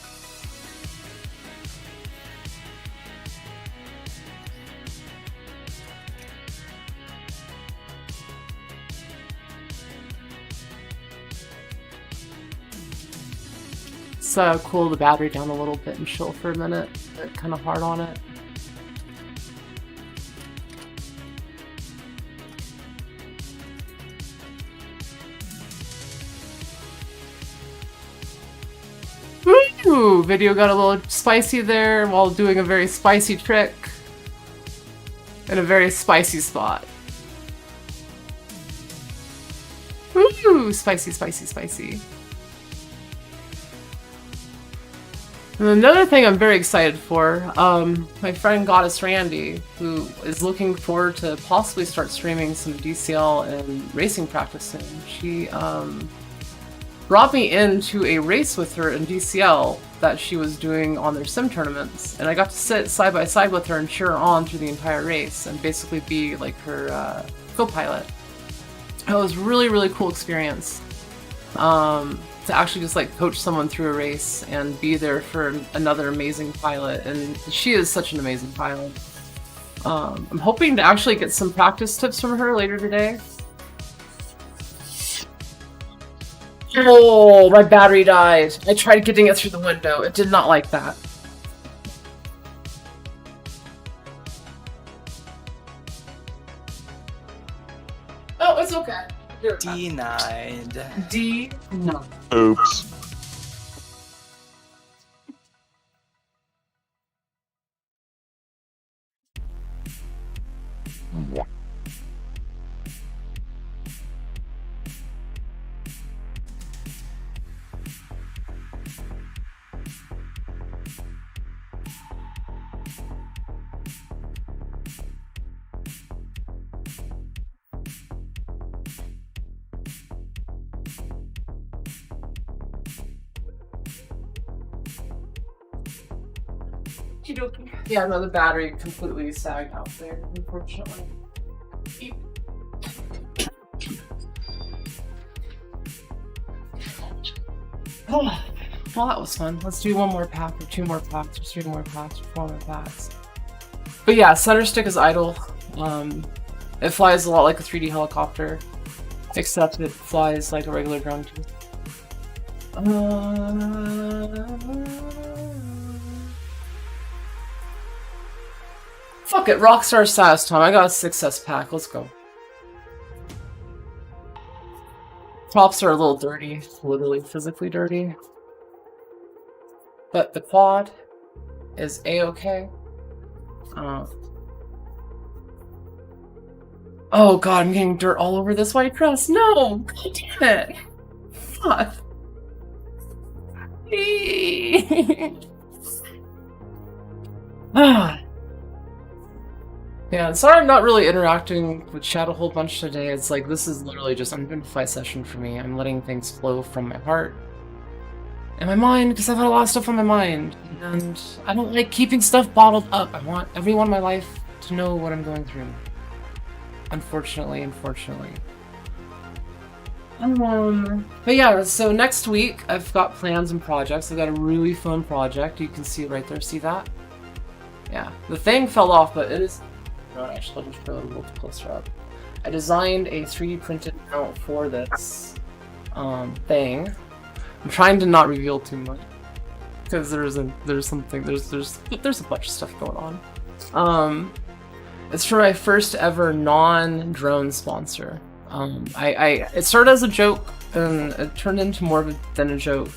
Speaker 1: It's cool the battery down a little bit and chill for a minute. Kind of hard on it. Ooh, video got a little spicy there while doing a very spicy trick in a very spicy spot. Ooh, spicy, spicy, spicy. And another thing I'm very excited for, my friend Goddess Randy, who is looking forward to possibly start streaming some DCL and racing practice soon. She brought me into a race with her in DCL that she was doing on their sim tournaments, and I got to sit side by side with her and cheer her on through the entire race and basically be like her co-pilot. It was really, really cool experience to actually just like coach someone through a race and be there for another amazing pilot, and she is such an amazing pilot. I'm hoping to actually get some practice tips from her later today. Oh, my battery died. I tried getting it through the window. It did not like that. Oh, it's okay.
Speaker 2: Denied.
Speaker 1: No.
Speaker 3: Oops.
Speaker 1: Yeah, no, the battery completely sagged out there, unfortunately. Oh, well, that was fun. Let's do one more pack or two more packs or three more packs or four more packs. But yeah, center stick is idle. It flies a lot like a 3D helicopter. Except it flies like a regular ground too. Fuck it, Rockstar status time. I got a success pack. Let's go. Props are a little dirty, literally physically dirty. But the quad is a-okay. Oh god, I'm getting dirt all over this white dress. No! God damn it! Fuck. Yeah, sorry I'm not really interacting with chat a whole bunch today. It's like, this is literally just an unidentified session for me. I'm letting things flow from my heart and my mind, because I've had a lot of stuff on my mind. And I don't like keeping stuff bottled up. I want everyone in my life to know what I'm going through. Unfortunately. But yeah, so next week I've got plans and projects. I've got a really fun project. You can see it right there. See that? Yeah. The thing fell off, but it is... No, actually, let me put a little closer up. I designed a 3D printed mount for this thing. I'm trying to not reveal too much because there's a bunch of stuff going on. It's for my first ever non-drone sponsor. It started as a joke and it turned into more than a joke.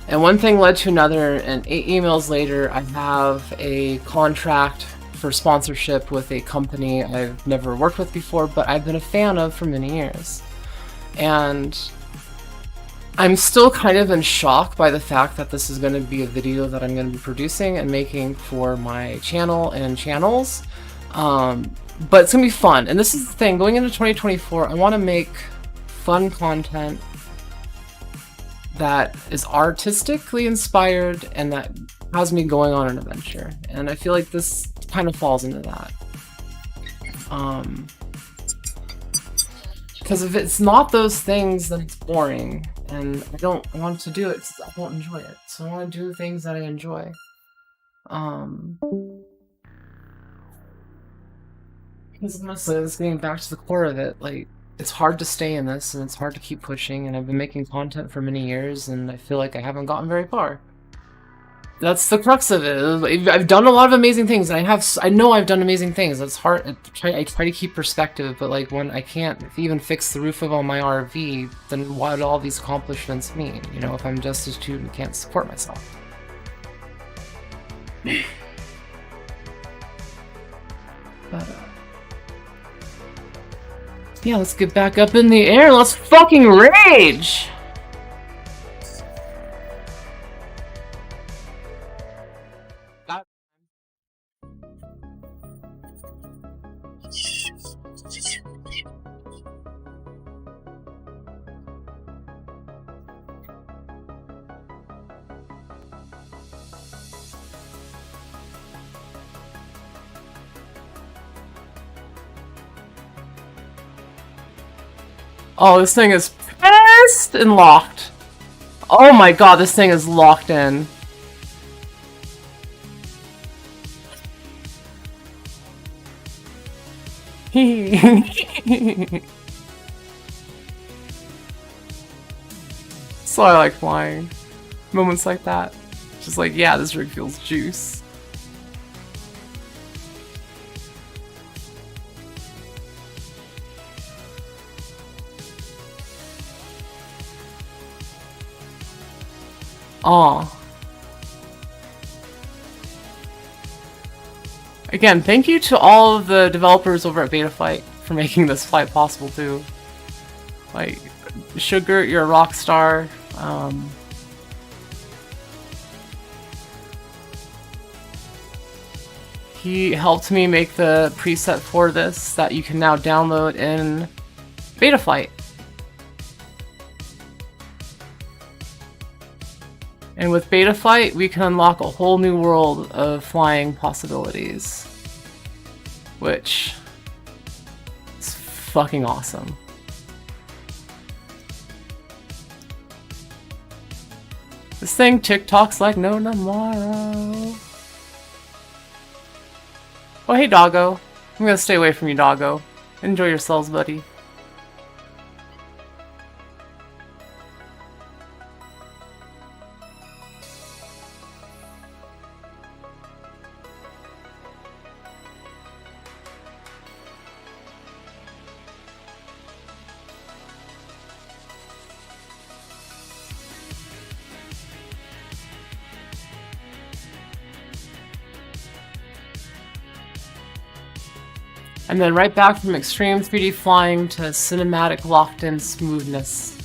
Speaker 1: And one thing led to another, and 8 emails later, I have a contract for sponsorship with a company I've never worked with before, but I've been a fan of for many years. And I'm still kind of in shock by the fact that this is going to be a video that I'm going to be producing and making for my channel and channels. But it's going to be fun. And this is the thing, going into 2024, I want to make fun content that is artistically inspired and that has me going on an adventure. And I feel like this kind of falls into that. Because if it's not those things, then it's boring. And I don't want to do it because I won't enjoy it. So I want to do things that I enjoy. Because honestly, it's getting back to the core of it. Like, it's hard to stay in this, and it's hard to keep pushing, and I've been making content for many years, and I feel like I haven't gotten very far. That's the crux of it. I've done a lot of amazing things, and I know I've done amazing things. It's hard. I try to keep perspective, but like when I can't even fix the roof of my RV, then what do all these accomplishments mean? You know, if I'm destitute and can't support myself. But, yeah, let's get back up in the air. Let's fucking rage! Oh, this thing is pissed and locked. Oh my god, this thing is locked in. So I like flying. Moments like that. Just like, yeah, this rig feels juice. Aw. Again, thank you to all of the developers over at Betaflight for making this flight possible too. Like, Sugar, you're a rock star. He helped me make the preset for this that you can now download in Betaflight. And with Betaflight, we can unlock a whole new world of flying possibilities. Which is fucking awesome. This thing TikToks like no tomorrow. Oh hey doggo. I'm gonna stay away from you, doggo. Enjoy yourselves, buddy. And then right back from extreme 3D flying to cinematic locked-in smoothness.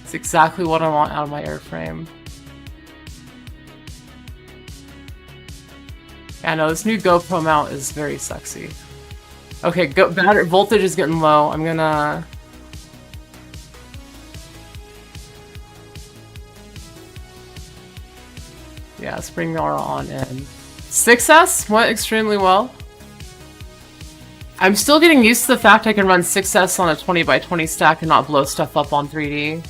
Speaker 1: It's exactly what I want out of my airframe. Yeah, no, this new GoPro mount is very sexy. Okay, battery voltage is getting low. I'm gonna... Yeah, let's bring the aura on in. 6S went extremely well. I'm still getting used to the fact I can run 6S on a 20x20 stack and not blow stuff up on 3D.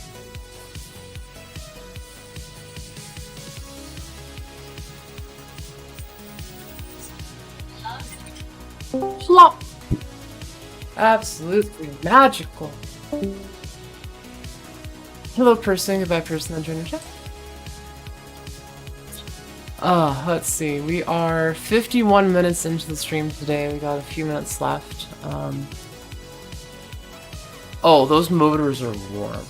Speaker 1: Plop! Absolutely magical. Hello person, goodbye person, then join your chat. Let's see. We are 51 minutes into the stream today. We got a few minutes left. Oh, those motors are warm.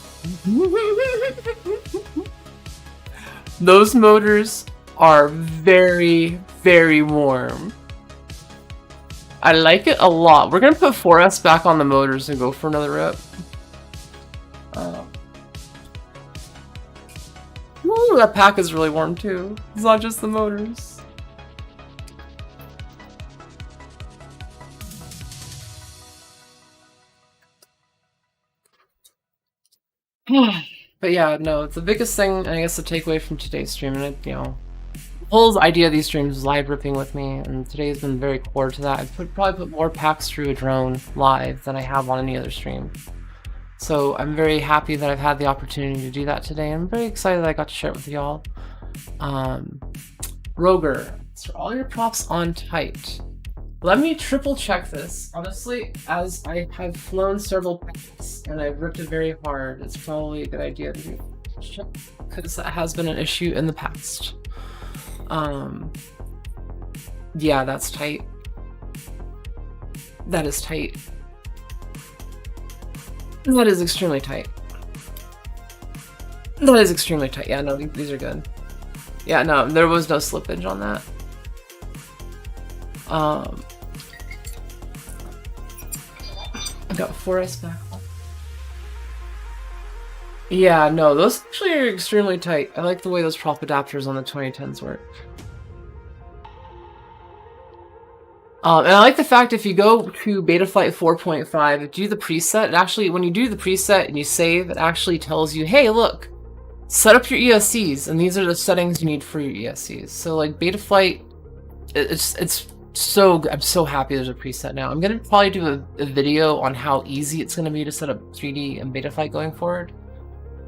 Speaker 1: Those motors are very, very warm. I like it a lot. We're gonna put 4S back on the motors and go for another rip. Ooh, that pack is really warm too. It's not just the motors. But yeah, no, it's the biggest thing, I guess, the takeaway from today's stream, and it, you know, the whole idea of these streams is live ripping with me, and today's been very core to that. I've probably put more packs through a drone live than I have on any other stream. So I'm very happy that I've had the opportunity to do that today. I'm very excited that I got to share it with y'all. Roger, so all your props on tight. Let me triple check this. Honestly, as I have flown several packs and I've ripped it very hard, it's probably a good idea to do check because that has been an issue in the past. Yeah, that's tight. That is tight. That is extremely tight. That is extremely tight. Yeah, no, these are good. Yeah, no, there was no slippage on that. I got 4S back. Yeah, no, those actually are extremely tight. I like the way those prop adapters on the 2010s work. And I like the fact if you go to Betaflight 4.5, do the preset, it actually, when you do the preset and you save, it actually tells you, hey, look, set up your ESCs, and these are the settings you need for your ESCs. So like Betaflight, it's so, I'm so happy there's a preset now. I'm gonna probably do a video on how easy it's gonna be to set up 3D and Betaflight going forward.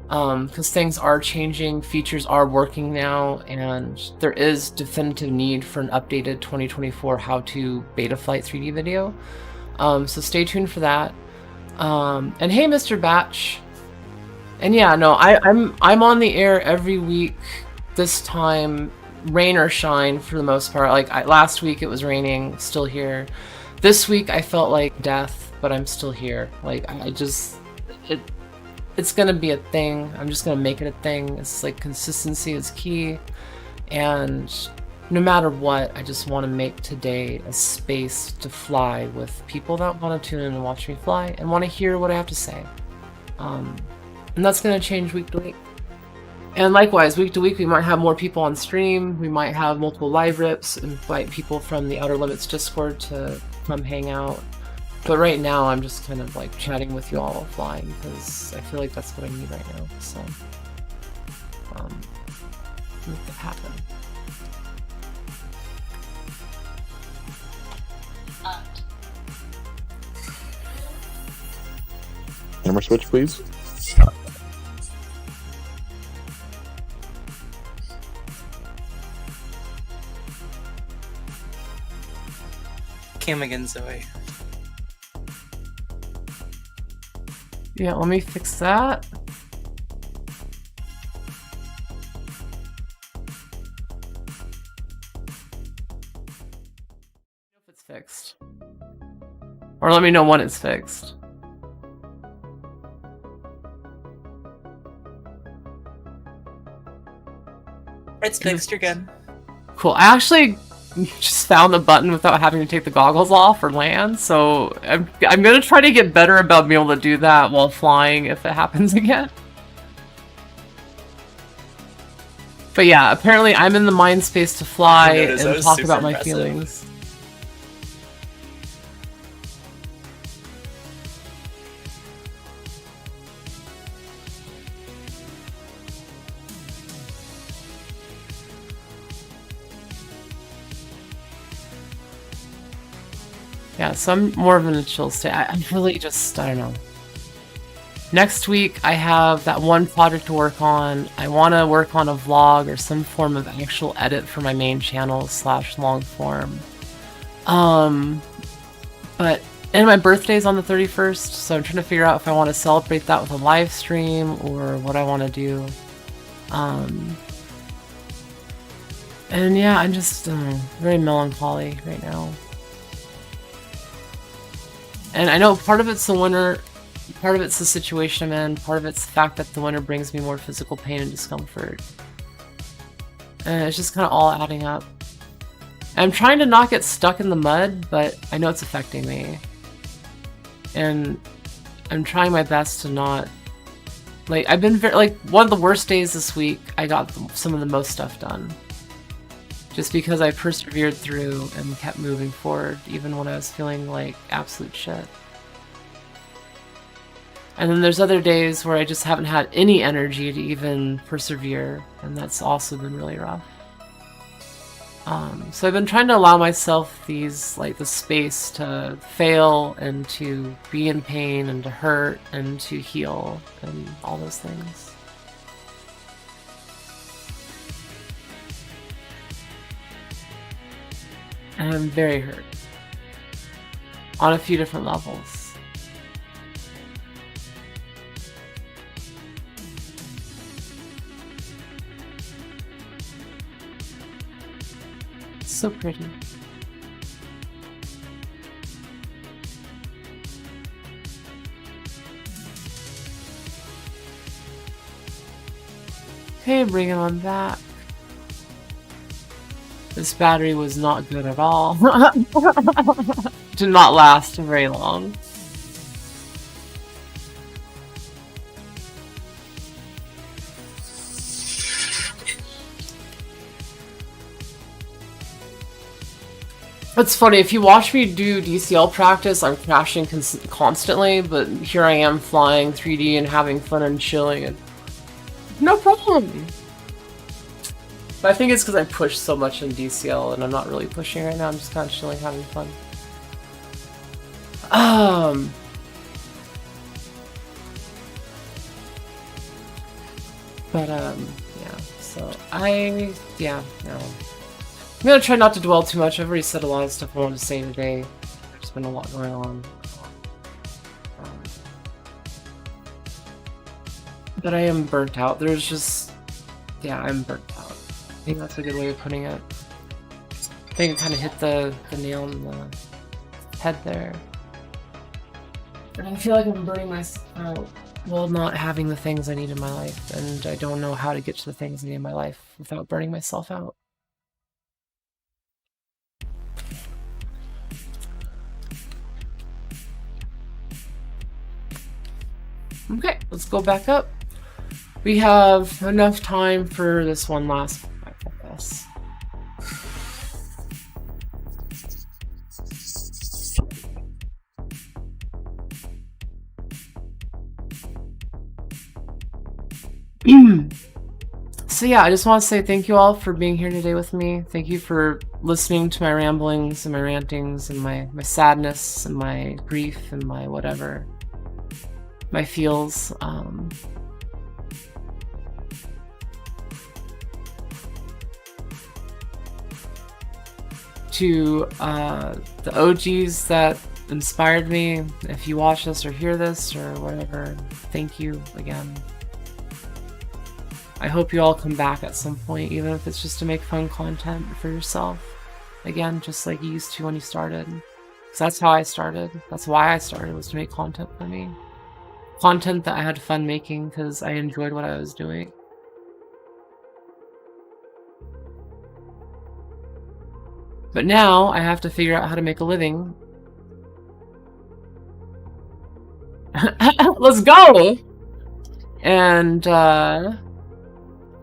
Speaker 1: Because things are changing, features are working now, and there is definitive need for an updated 2024 how-to Betaflight 3D video. So stay tuned for that. And hey, Mr. Batch. And yeah, no, I'm on the air every week. This time, rain or shine for the most part. Like last week, it was raining, still here. This week, I felt like death, but I'm still here. Like it's gonna be a thing. I'm just gonna make it a thing. It's like consistency is key, and no matter what, I just want to make today a space to fly with people that want to tune in and watch me fly and want to hear what I have to say. And that's gonna change week to week. And likewise, week to week, we might have more people on stream. We might have multiple live rips, invite people from the Outer Limits Discord to come hang out. But right now, I'm just kind of like chatting with you all while flying because I feel like that's what I need right now. So, make that happen.
Speaker 3: Camera switch, please.
Speaker 2: Cam again, Zoe.
Speaker 1: Yeah, let me fix that. If it's fixed. Or let me know when it's fixed.
Speaker 2: It's fixed, you're good.
Speaker 1: Cool. I actually just found the button without having to take the goggles off or land, so I'm gonna try to get better about being able to do that while flying if it happens again. But yeah, apparently I'm in the mind space to fly and talk about my feelings. Yeah, so I'm more of in a chill state. I'm really just, I don't know. Next week, I have that one project to work on. I want to work on a vlog or some form of actual edit for my main channel / long form. But, and my birthday's on the 31st, so I'm trying to figure out if I want to celebrate that with a live stream or what I want to do. And yeah, I'm just very melancholy right now. And I know part of it's the winter, part of it's the situation I'm in, part of it's the fact that the winter brings me more physical pain and discomfort. And it's just kind of all adding up. And I'm trying to not get stuck in the mud, but I know it's affecting me. And I'm trying my best to not... Like, I've been very... Like, one of the worst days this week, I got some of the most stuff done. Just because I persevered through and kept moving forward, even when I was feeling like absolute shit. And then there's other days where I just haven't had any energy to even persevere, and that's also been really rough. So I've been trying to allow myself the space to fail and to be in pain and to hurt and to heal and all those things. And I'm very hurt. On a few different levels. It's so pretty. Okay, bring it on back. This battery was not good at all. Did not last very long. It's funny, if you watch me do DCL practice, I'm crashing constantly, but here I am flying 3D and having fun and chilling, and no problem! But I think it's because I push so much in DCL and I'm not really pushing right now, I'm just kind of chilling, having fun. Yeah, so no. I'm gonna try not to dwell too much. I've already said a lot of stuff I wanted to say today. There's been a lot going on. But I am burnt out. There's just... Yeah, I'm burnt out. I think that's a good way of putting it. I think I kind of hit the nail on the head there. And I feel like I'm burning myself out while not having the things I need in my life. And I don't know how to get to the things I need in my life without burning myself out. Okay, let's go back up. We have enough time for this one last one, I guess. So yeah, I just want to say thank you all for being here today with me. Thank you for listening to my ramblings and my rantings and my sadness and my grief and my whatever. My feels. To the OGs that inspired me, if you watch this or hear this or whatever, thank you again. I hope you all come back at some point, even if it's just to make fun content for yourself. Again, just like you used to when you started. Because that's how I started. That's why I started, was to make content for me. Content that I had fun making because I enjoyed what I was doing. But now I have to figure out how to make a living. Let's go! And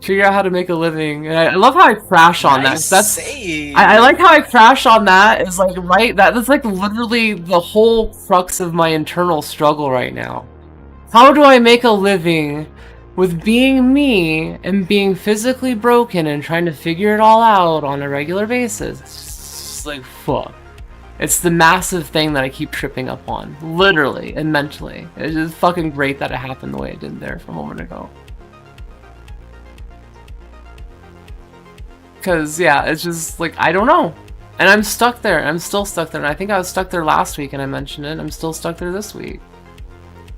Speaker 1: figure out how to make a living. And I love how I crash on that. That's
Speaker 2: save.
Speaker 1: I like how I crash on that. Is like right. That's like literally the whole crux of my internal struggle right now. How do I make a living with being me and being physically broken and trying to figure it all out on a regular basis? It's like fuck. It's the massive thing that I keep tripping up on, literally and mentally. It's just fucking great that it happened the way it did there from a moment ago. Because, yeah, it's just, like, I don't know. And I'm stuck there. I'm still stuck there. And I think I was stuck there last week and I mentioned it. I'm still stuck there this week.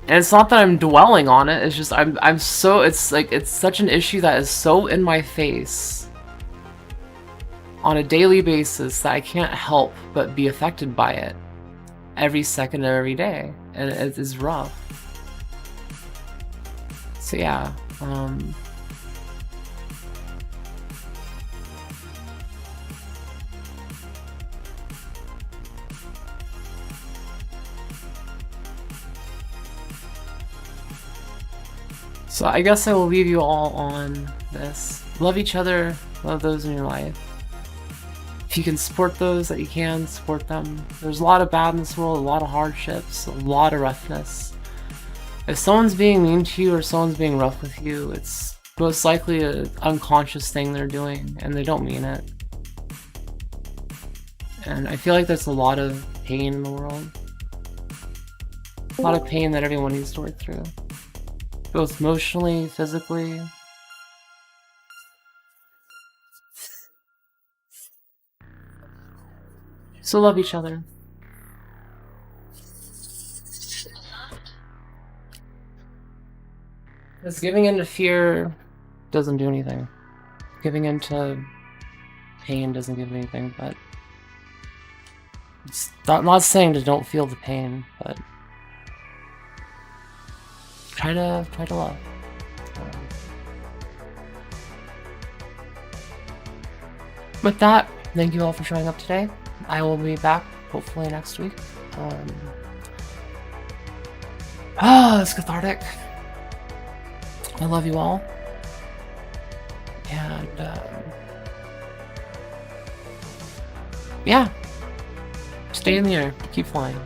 Speaker 1: And it's not that I'm dwelling on it. It's just, I'm so, it's like, it's such an issue that is so in my face on a daily basis that I can't help but be affected by it every second of every day. And it is rough. So, yeah. So I guess I will leave you all on this. Love each other, love those in your life. If you can support those that you can, support them. There's a lot of bad in this world, a lot of hardships, a lot of roughness. If someone's being mean to you or someone's being rough with you, it's most likely an unconscious thing they're doing, and they don't mean it. And I feel like there's a lot of pain in the world. A lot of pain that everyone needs to work through. Both emotionally, physically. So love each other. Because giving in to fear doesn't do anything. Giving in to pain doesn't give anything, but it's not saying to don't feel the pain, but try to love. With that, thank you all for showing up today. I will be back hopefully next week. It's cathartic. I love you all. And yeah, stay in the air, keep flying.